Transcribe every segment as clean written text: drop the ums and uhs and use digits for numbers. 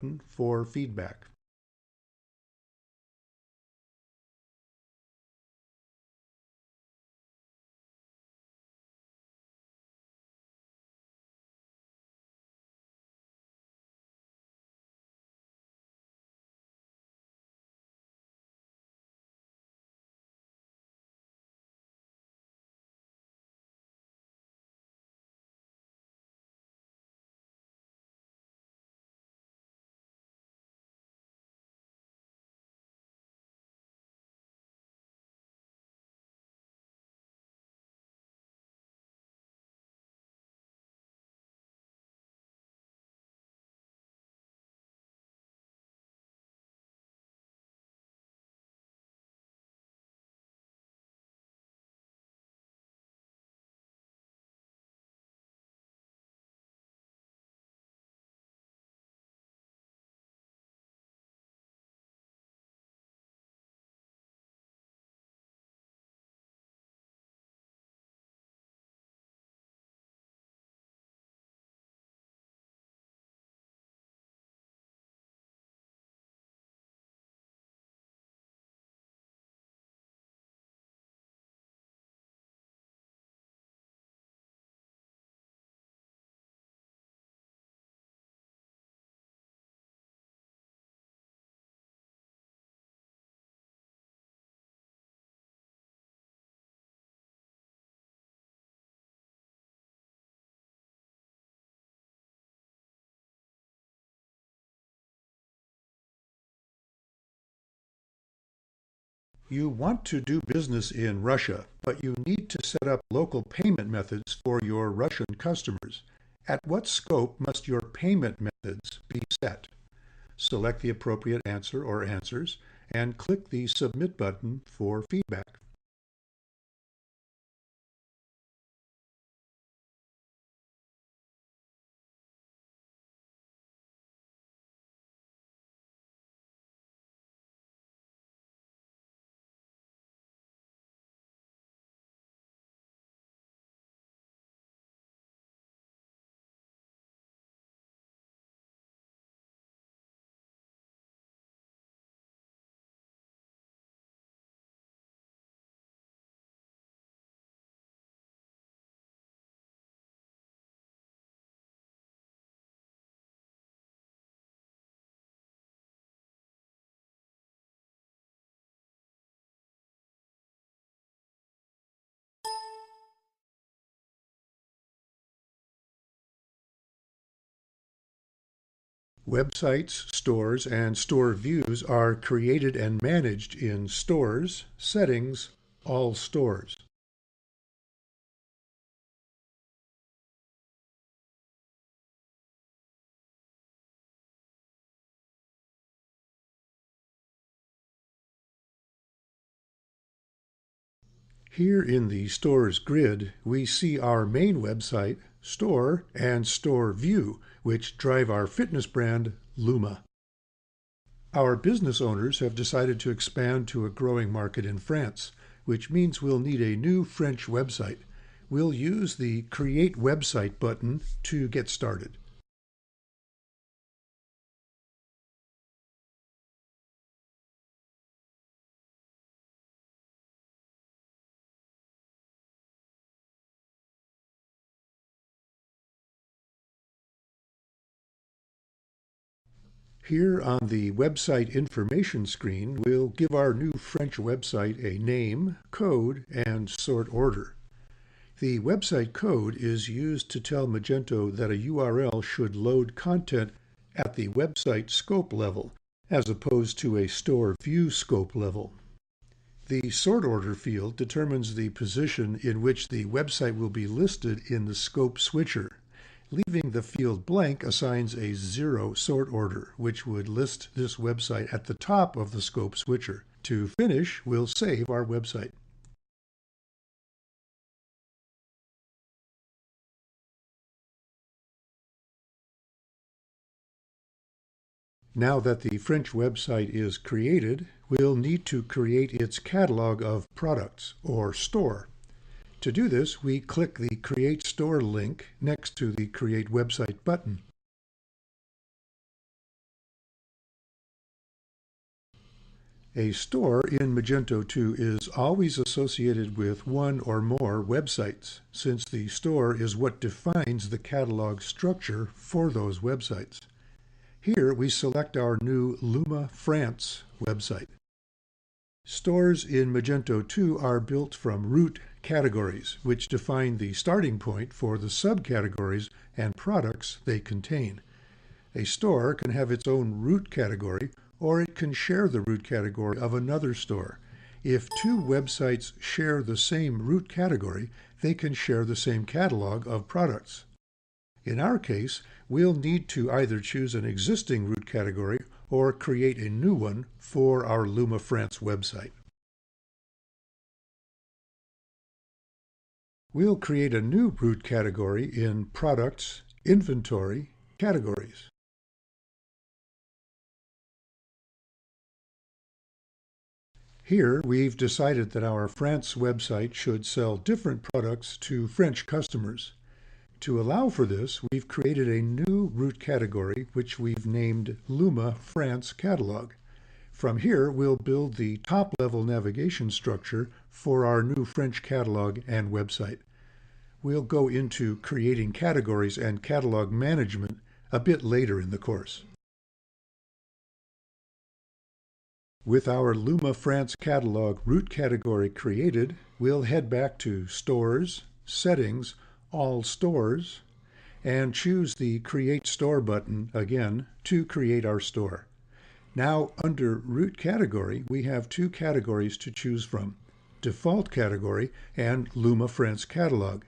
button for feedback. You want to do business in Russia, but you need to set up local payment methods for your Russian customers. At what scope must your payment methods be set? Select the appropriate answer or answers and click the Submit button for feedback. Websites, stores, and store views are created and managed in Stores, Settings, All Stores. Here in the Stores grid, we see our main website, Store, and Store View, which drive our fitness brand, Luma. Our business owners have decided to expand to a growing market in France, which means we'll need a new French website. We'll use the Create Website button to get started. Here on the website information screen, we'll give our new French website a name, code, and sort order. The website code is used to tell Magento that a URL should load content at the website scope level, as opposed to a store view scope level. The sort order field determines the position in which the website will be listed in the scope switcher. Leaving the field blank assigns a 0 sort order, which would list this website at the top of the scope switcher. To finish, we'll save our website. Now that the French website is created, we'll need to create its catalog of products, or store. To do this, we click the Create Store link next to the Create Website button. A store in Magento 2 is always associated with one or more websites, since the store is what defines the catalog structure for those websites. Here we select our new Luma France website. Stores in Magento 2 are built from root categories, which define the starting point for the subcategories and products they contain. A store can have its own root category, or it can share the root category of another store. If two websites share the same root category, they can share the same catalog of products. In our case, we'll need to either choose an existing root category or create a new one for our Luma France website. We'll create a new root category in Products, Inventory, Categories. Here, we've decided that our France website should sell different products to French customers. To allow for this, we've created a new root category, which we've named Luma France Catalog. From here, we'll build the top-level navigation structure for our new French catalog and website. We'll go into creating categories and catalog management a bit later in the course. With our Luma France Catalog root category created, we'll head back to Stores, Settings, All Stores, and choose the Create Store button again to create our store. Now, under Root Category, we have two categories to choose from, Default Category and Luma France Catalog.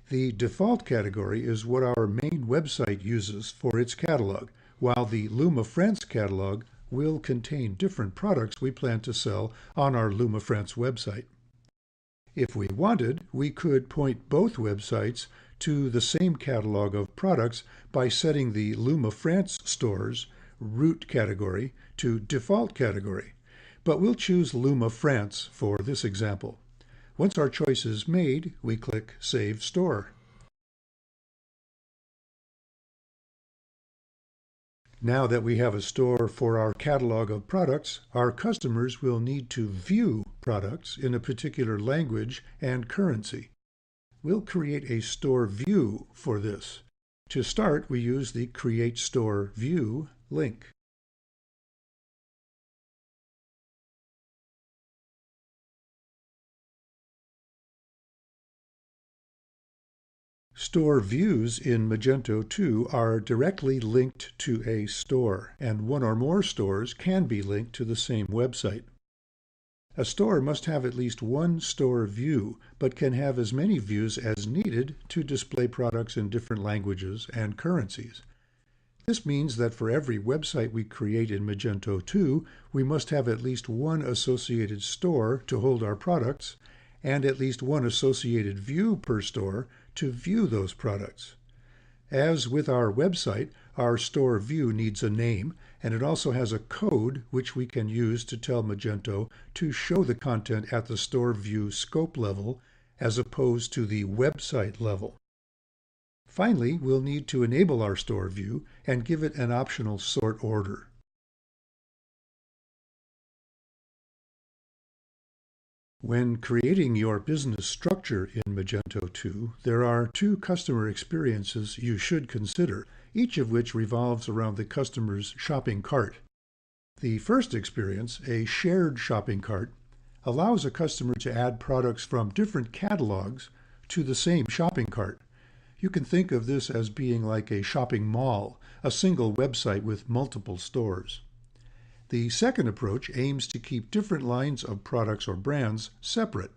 The default category is what our main website uses for its catalog, while the Luma France Catalog will contain different products we plan to sell on our Luma France website. If we wanted, we could point both websites to the same catalog of products by setting the Luma France store's root category to default category, but we'll choose Luma France for this example. Once our choice is made, we click Save Store. Now that we have a store for our catalog of products, our customers will need to view products in a particular language and currency. We'll create a store view for this. To start, we use the Create Store View link. Store views in Magento 2 are directly linked to a store, and one or more stores can be linked to the same website. A store must have at least one store view, but can have as many views as needed to display products in different languages and currencies. This means that for every website we create in Magento 2, we must have at least one associated store to hold our products, and at least one associated view per store to view those products. As with our website, our store view needs a name, and it also has a code which we can use to tell Magento to show the content at the store view scope level as opposed to the website level. Finally, we'll need to enable our store view and give it an optional sort order. When creating your business structure in Magento 2, there are two customer experiences you should consider, each of which revolves around the customer's shopping cart. The first experience, a shared shopping cart, allows a customer to add products from different catalogs to the same shopping cart. You can think of this as being like a shopping mall, a single website with multiple stores. The second approach aims to keep different lines of products or brands separate.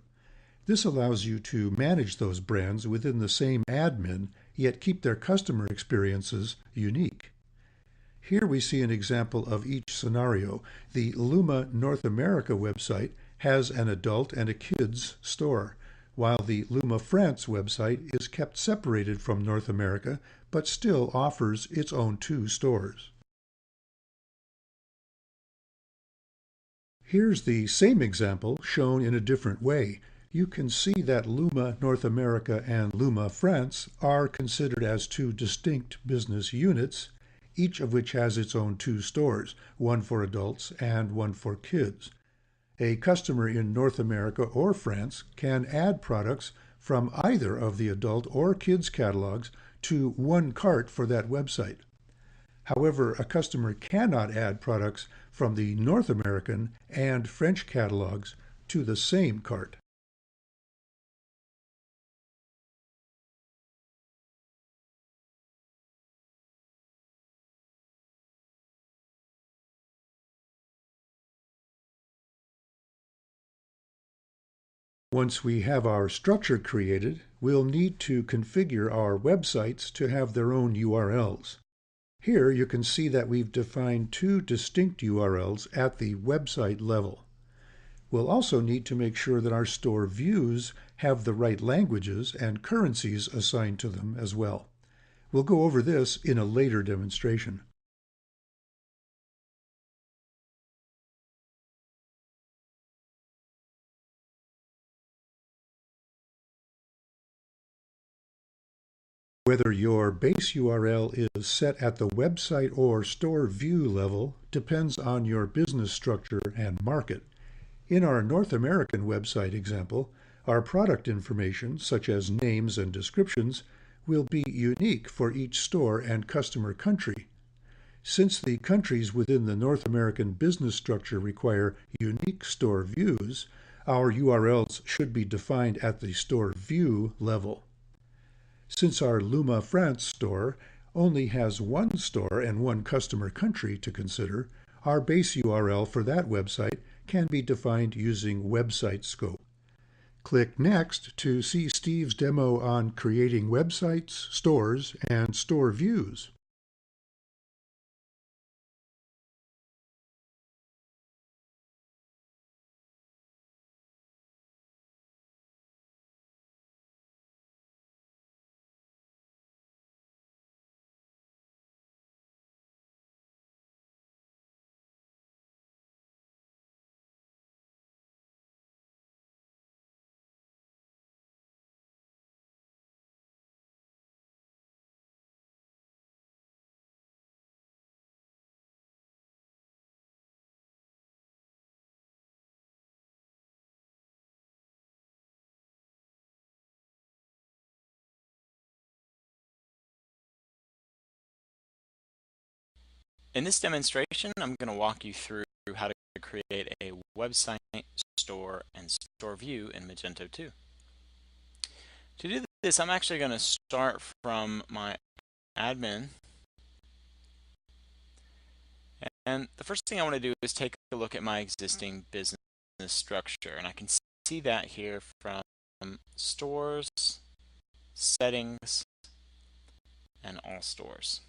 This allows you to manage those brands within the same admin, yet keep their customer experiences unique. Here we see an example of each scenario. The Luma North America website has an adult and a kids store, while the Luma France website is kept separated from North America, but still offers its own two stores. Here's the same example shown in a different way. You can see that Luma North America and Luma France are considered as two distinct business units, each of which has its own two stores, one for adults and one for kids. A customer in North America or France can add products from either of the adult or kids catalogs to one cart for that website. However, a customer cannot add products from the North American and French catalogs to the same cart. Once we have our structure created, we'll need to configure our websites to have their own URLs. Here you can see that we've defined two distinct URLs at the website level. We'll also need to make sure that our store views have the right languages and currencies assigned to them as well. We'll go over this in a later demonstration. Whether your base URL is set at the website or store view level depends on your business structure and market. In our North American website example, our product information, such as names and descriptions, will be unique for each store and customer country. Since the countries within the North American business structure require unique store views, our URLs should be defined at the store view level. Since our Luma France store only has one store and one customer country to consider, our base URL for that website can be defined using website scope. Click Next to see Steve's demo on creating websites, stores, and store views. In this demonstration, I'm going to walk you through how to create a website, store, and store view in Magento 2. To do this, I'm actually going to start from my admin. And the first thing I want to do is take a look at my existing business structure. And I can see that here from stores, settings, and all stores.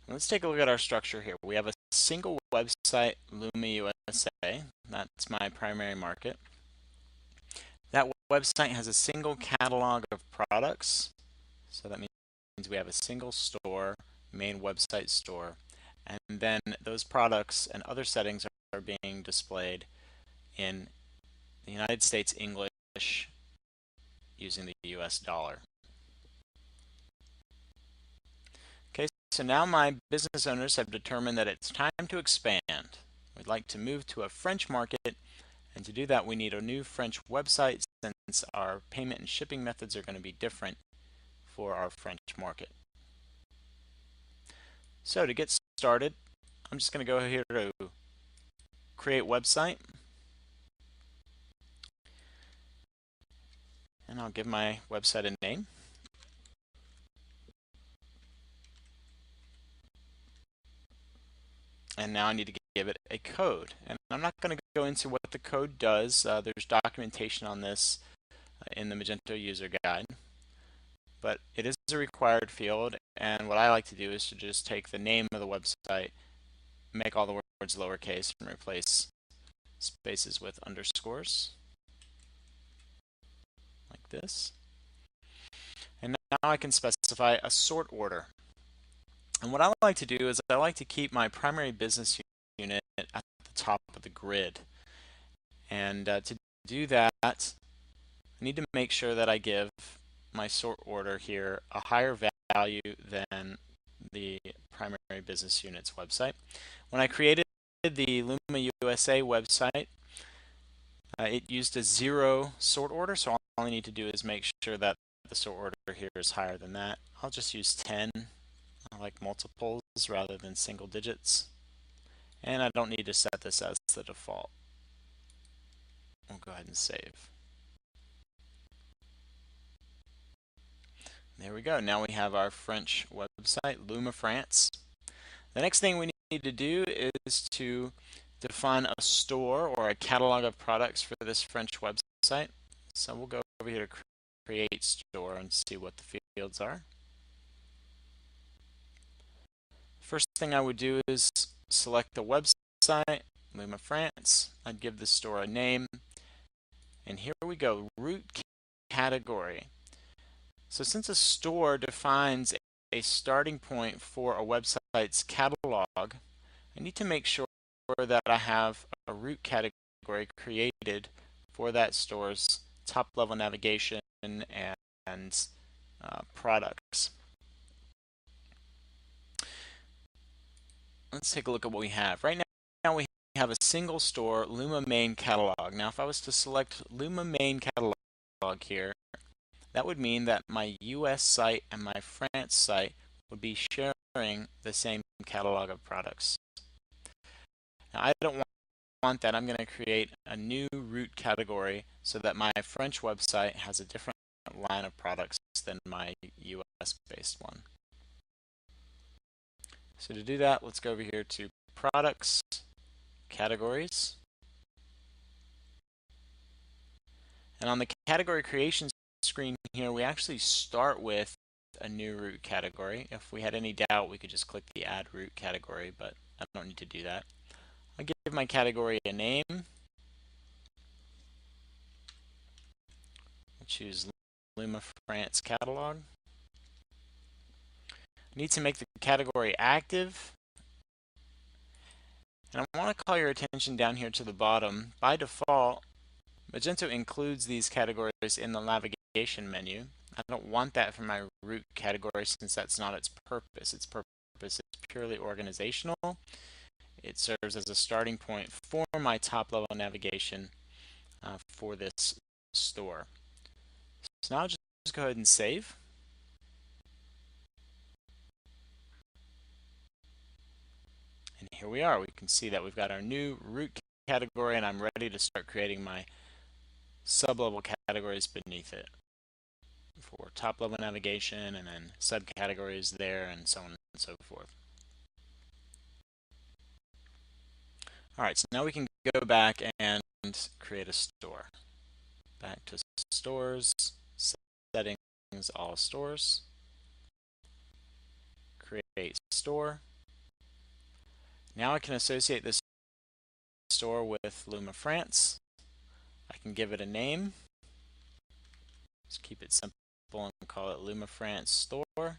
Let's take a look at our structure here. We have a single website, Luma USA. That's my primary market. That website has a single catalog of products. So that means we have a single store, main website store. And then those products and other settings are being displayed in the United States English using the US dollar. Okay, so now my business owners have determined that it's time to expand. We'd like to move to a French market, and to do that we need a new French website since our payment and shipping methods are going to be different for our French market. So to get started, I'm just going to go here to create website, and I'll give my website a name. And now I need to give it a code. And I'm not going to go into what the code does. There's documentation on this in the Magento user guide. But it is a required field, and what I like to do is to just take the name of the website, make all the words lowercase, and replace spaces with underscores, like this. And now I can specify a sort order. And what I like to do is I like to keep my primary business unit at the top of the grid. And to do that, I need to make sure that I give my sort order here a higher value than the primary business unit's website. When I created the Luma USA website, it used a 0 sort order, so all I need to do is make sure that the sort order here is higher than that. I'll just use 10. I like multiples rather than single digits. And I don't need to set this as the default. We'll go ahead and save. There we go. Now we have our French website, Luma France. The next thing we need to do is to define a store or a catalog of products for this French website. So we'll go over here to create store and see what the fields are. First thing I would do is select the website, Luma France. I'd give the store a name. And here we go, root category. So since a store defines a starting point for a website's catalog, I need to make sure that I have a root category created for that store's top level navigation and products. Let's take a look at what we have. Right now we have a single store, Luma Main Catalog. Now if I was to select Luma Main Catalog here, that would mean that my US site and my France site would be sharing the same catalog of products. Now I don't want that. I'm going to create a new root category so that my French website has a different line of products than my US based one. So to do that, let's go over here to Products, Categories. And on the category creation screen here, we actually start with a new root category. If we had any doubt, we could just click the Add Root category, but I don't need to do that. I'll give my category a name. I'll choose Luma France Catalog. I need to make the category active. And I want to call your attention down here to the bottom. By default, Magento includes these categories in the navigation menu. I don't want that for my root category since that's not its purpose. Its purpose is purely organizational. It serves as a starting point for my top level navigation for this store. So now I'll just go ahead and save. And here we are. We can see that we've got our new root category, and I'm ready to start creating my sub-level categories beneath it for top level navigation and then subcategories there and so on and so forth. Alright, so now we can go back and create a store. Back to stores, settings, all stores, create store. Now I can associate this store with Luma France. I can give it a name. Just keep it simple and call it Luma France Store. And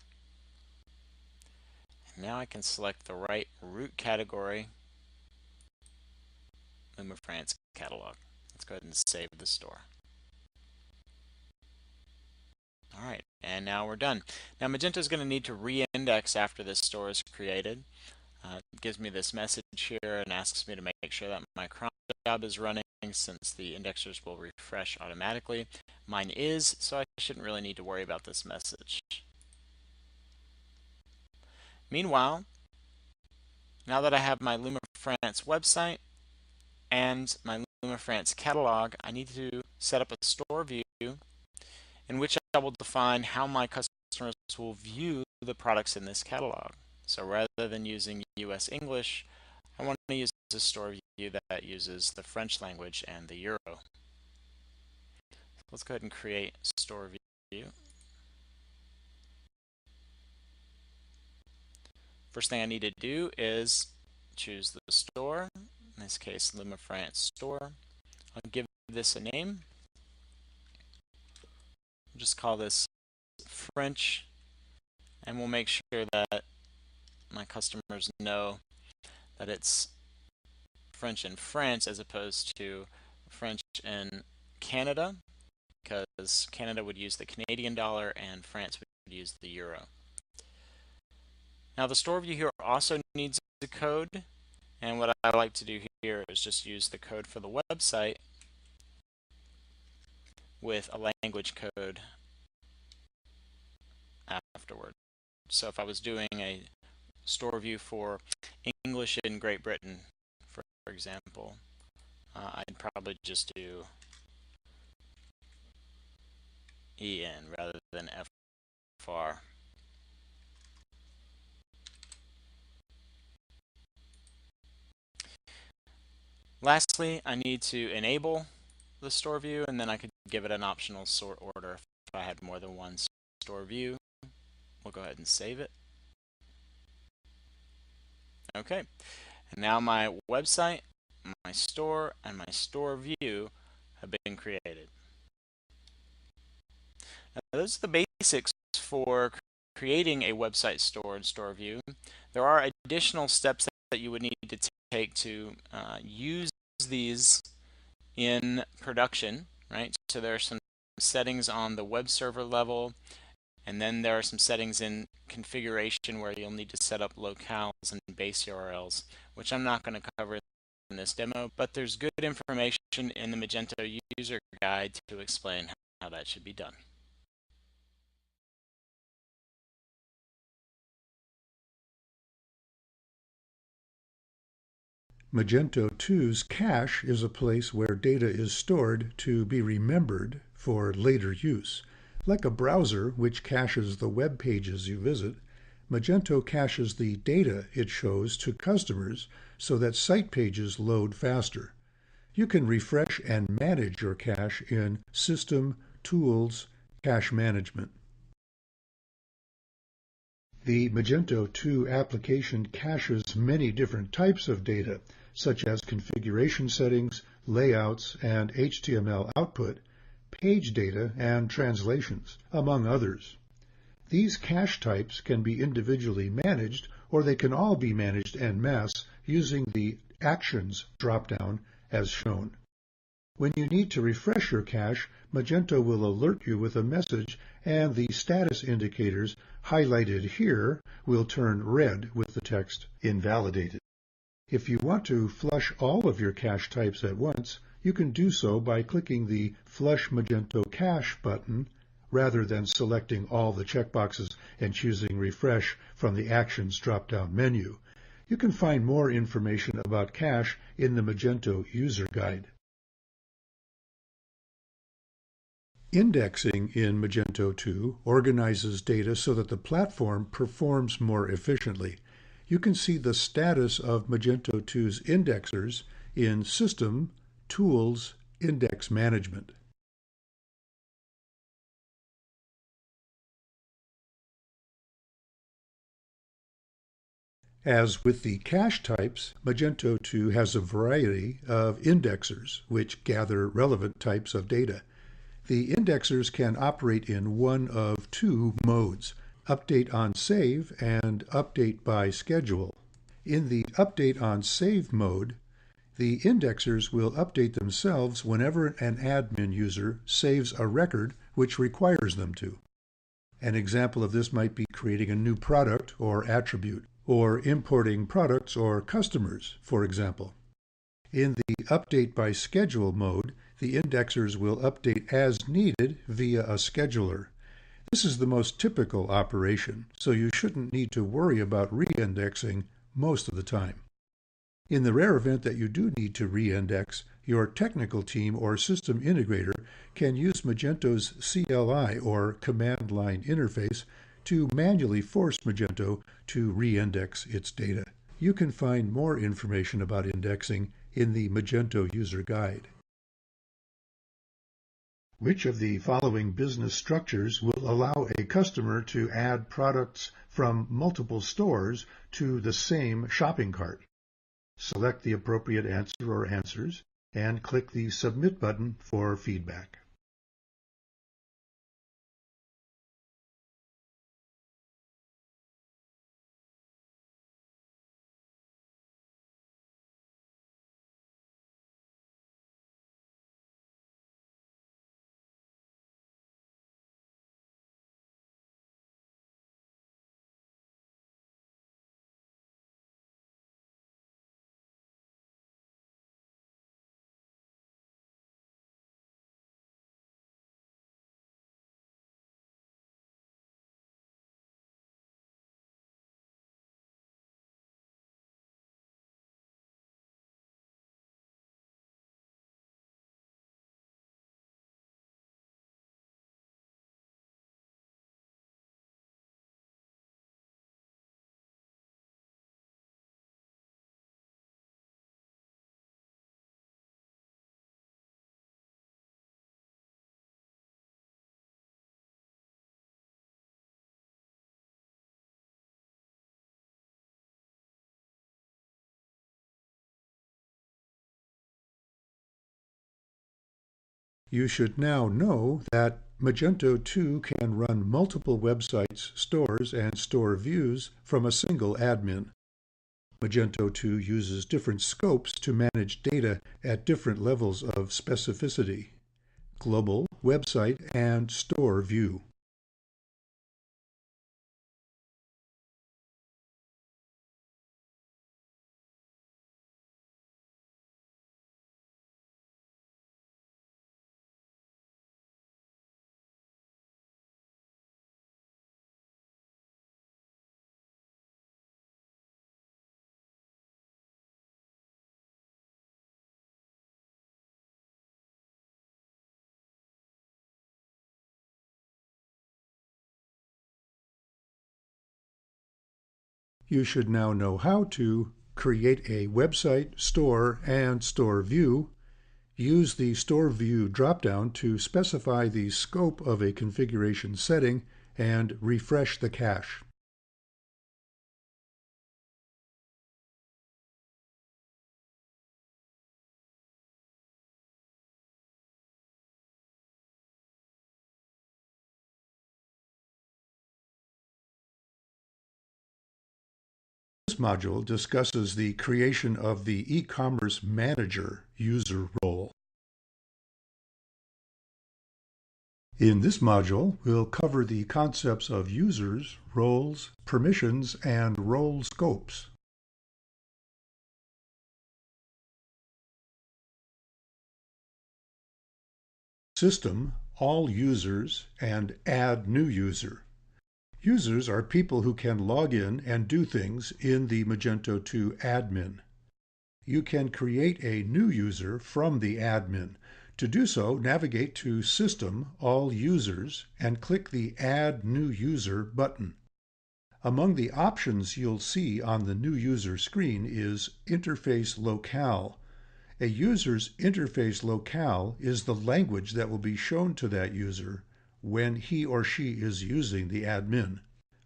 now I can select the right root category, Luma France Catalog. Let's go ahead and save the store. Alright, and now we're done. Now Magento is going to need to re-index after this store is created. It gives me this message here and asks me to make sure that my cron job is running since the indexers will refresh automatically. Mine is, so I shouldn't really need to worry about this message. Meanwhile, now that I have my Luma France website and my Luma France catalog, I need to set up a store view in which I will define how my customers will view the products in this catalog. So rather than using US English, I want to use a store view that uses the French language and the Euro. Let's go ahead and create store view. First thing I need to do is choose the store, in this case Luma France Store. I'll give this a name. We'll just call this French, and we'll make sure that my customers know that it's French in France as opposed to French in Canada. because Canada would use the Canadian dollar and France would use the euro. Now the store view here also needs a code, and what I like to do here is just use the code for the website with a language code afterward. So if I was doing a store view for English in Great Britain, for example, I'd probably just do EN rather than FR. Lastly, I need to enable the store view, and then I could give it an optional sort order if I had more than one store view. We'll go ahead and save it. Okay, and now my website, my store, and my store view have been created. Now, those are the basics for creating a website store and store view. There are additional steps that you would need to take to use these in production, right? So there are some settings on the web server level, and then there are some settings in configuration where you'll need to set up locales and base URLs, which I'm not going to cover in this demo, but there's good information in the Magento user guide to explain how that should be done. Magento 2's cache is a place where data is stored to be remembered for later use. Like a browser, which caches the web pages you visit, Magento caches the data it shows to customers so that site pages load faster. You can refresh and manage your cache in System, Tools, Cache Management. The Magento 2 application caches many different types of data, such as configuration settings, layouts, and HTML output, page data, and translations, among others. These cache types can be individually managed, or they can all be managed en masse using the Actions dropdown as shown. When you need to refresh your cache, Magento will alert you with a message, and the status indicators highlighted here will turn red with the text invalidated. If you want to flush all of your cache types at once, you can do so by clicking the Flush Magento Cache button rather than selecting all the checkboxes and choosing Refresh from the Actions drop-down menu. You can find more information about cache in the Magento user guide. Indexing in Magento 2 organizes data so that the platform performs more efficiently. You can see the status of Magento 2's indexers in System, Tools, Index Management. As with the cache types, Magento 2 has a variety of indexers, which gather relevant types of data. The indexers can operate in one of two modes: update on save and update by schedule. In the update on save mode, the indexers will update themselves whenever an admin user saves a record which requires them to. An example of this might be creating a new product or attribute, or importing products or customers, for example. In the update by schedule mode, the indexers will update as needed via a scheduler. This is the most typical operation, so you shouldn't need to worry about re-indexing most of the time. In the rare event that you do need to re-index, your technical team or system integrator can use Magento's CLI or command line interface to manually force Magento to re-index its data. You can find more information about indexing in the Magento user guide. Which of the following business structures will allow a customer to add products from multiple stores to the same shopping cart? Select the appropriate answer or answers and click the Submit button for feedback. You should now know that Magento 2 can run multiple websites, stores, and store views from a single admin. Magento 2 uses different scopes to manage data at different levels of specificity: global, website, and store view. You should now know how to create a website, store, and store view. Use the Store View dropdown to specify the scope of a configuration setting and refresh the cache. This module discusses the creation of the e-commerce manager user role. In this module, we'll cover the concepts of users, roles, permissions, and role scopes. System, all users, and add new user. Users are people who can log in and do things in the Magento 2 admin. You can create a new user from the admin. To do so, navigate to System, All Users, and click the Add New User button. Among the options you'll see on the New User screen is Interface Locale. A user's interface locale is the language that will be shown to that user when he or she is using the admin.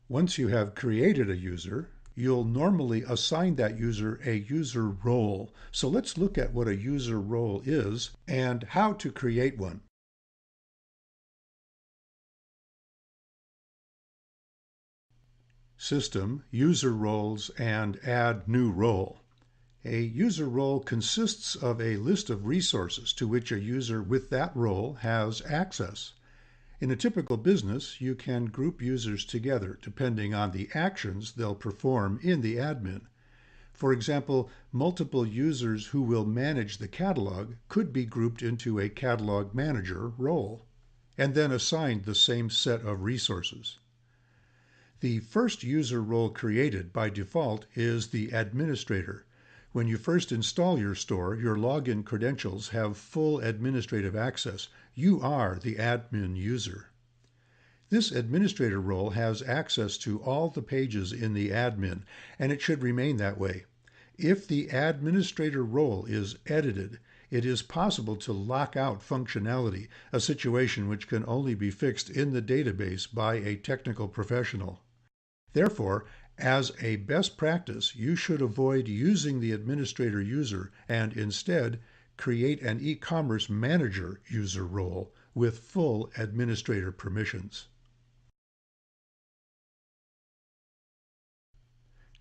Once you have created a user, you'll normally assign that user a user role. So let's look at what a user role is and how to create one. System, user roles, and add new role. A user role consists of a list of resources to which a user with that role has access. In a typical business, you can group users together depending on the actions they'll perform in the admin. For example, multiple users who will manage the catalog could be grouped into a catalog manager role, and then assigned the same set of resources. The first user role created by default is the administrator. When you first install your store, your login credentials have full administrative access. You are the admin user. This administrator role has access to all the pages in the admin, and it should remain that way. If the administrator role is edited, it is possible to lock out functionality, a situation which can only be fixed in the database by a technical professional. Therefore, as a best practice, you should avoid using the administrator user and instead create an e-commerce manager user role with full administrator permissions.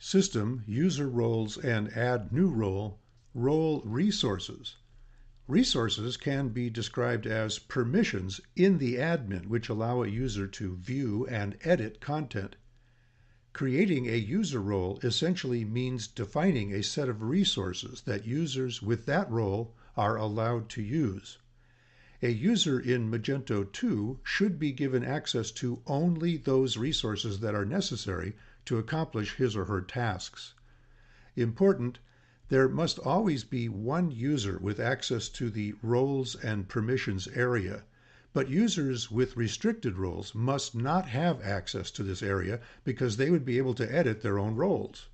System, user roles, and add new role, role resources. Resources can be described as permissions in the admin which allow a user to view and edit content. Creating a user role essentially means defining a set of resources that users with that role are allowed to use. A user in Magento 2 should be given access to only those resources that are necessary to accomplish his or her tasks. Important, there must always be one user with access to the roles and permissions area, but users with restricted roles must not have access to this area because they would be able to edit their own roles.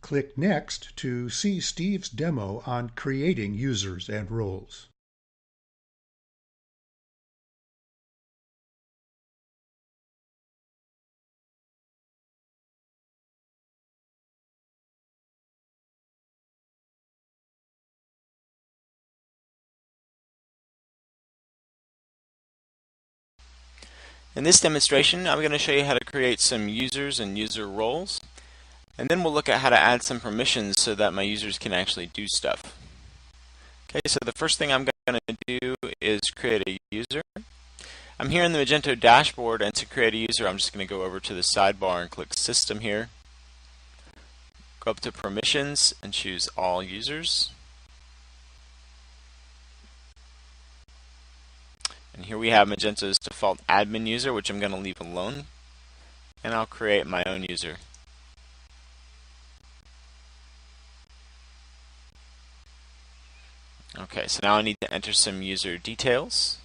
Click Next to see Steve's demo on creating users and roles. In this demonstration, I'm going to show you how to create some users and user roles, and then we'll look at how to add some permissions so that my users can actually do stuff. Okay, so the first thing I'm going to do is create a user. I'm here in the Magento dashboard, and to create a user, I'm just going to go over to the sidebar and click System here. Go up to Permissions and choose All Users. And here we have Magento's default admin user, which I'm going to leave alone. And I'll create my own user. Okay, so now I need to enter some user details.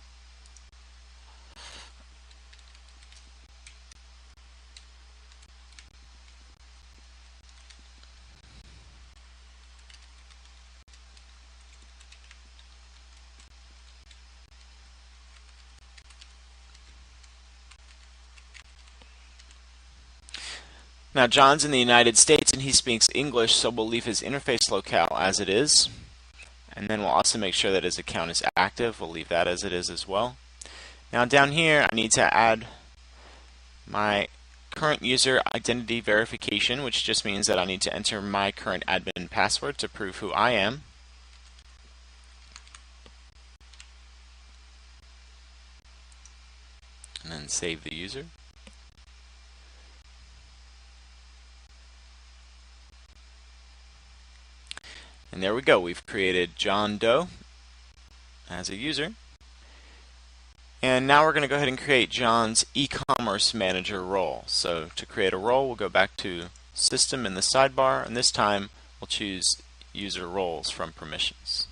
Now John's in the United States and he speaks English, so we'll leave his interface locale as it is. And then we'll also make sure that his account is active. We'll leave that as it is as well. Now down here I need to add my current user identity verification, which just means that I need to enter my current admin password to prove who I am. And then save the user. And there we go. We've created John Doe as a user. And now we're going to go ahead and create John's e-commerce manager role. So to create a role, we'll go back to System in the sidebar, and this time we'll choose User Roles from Permissions.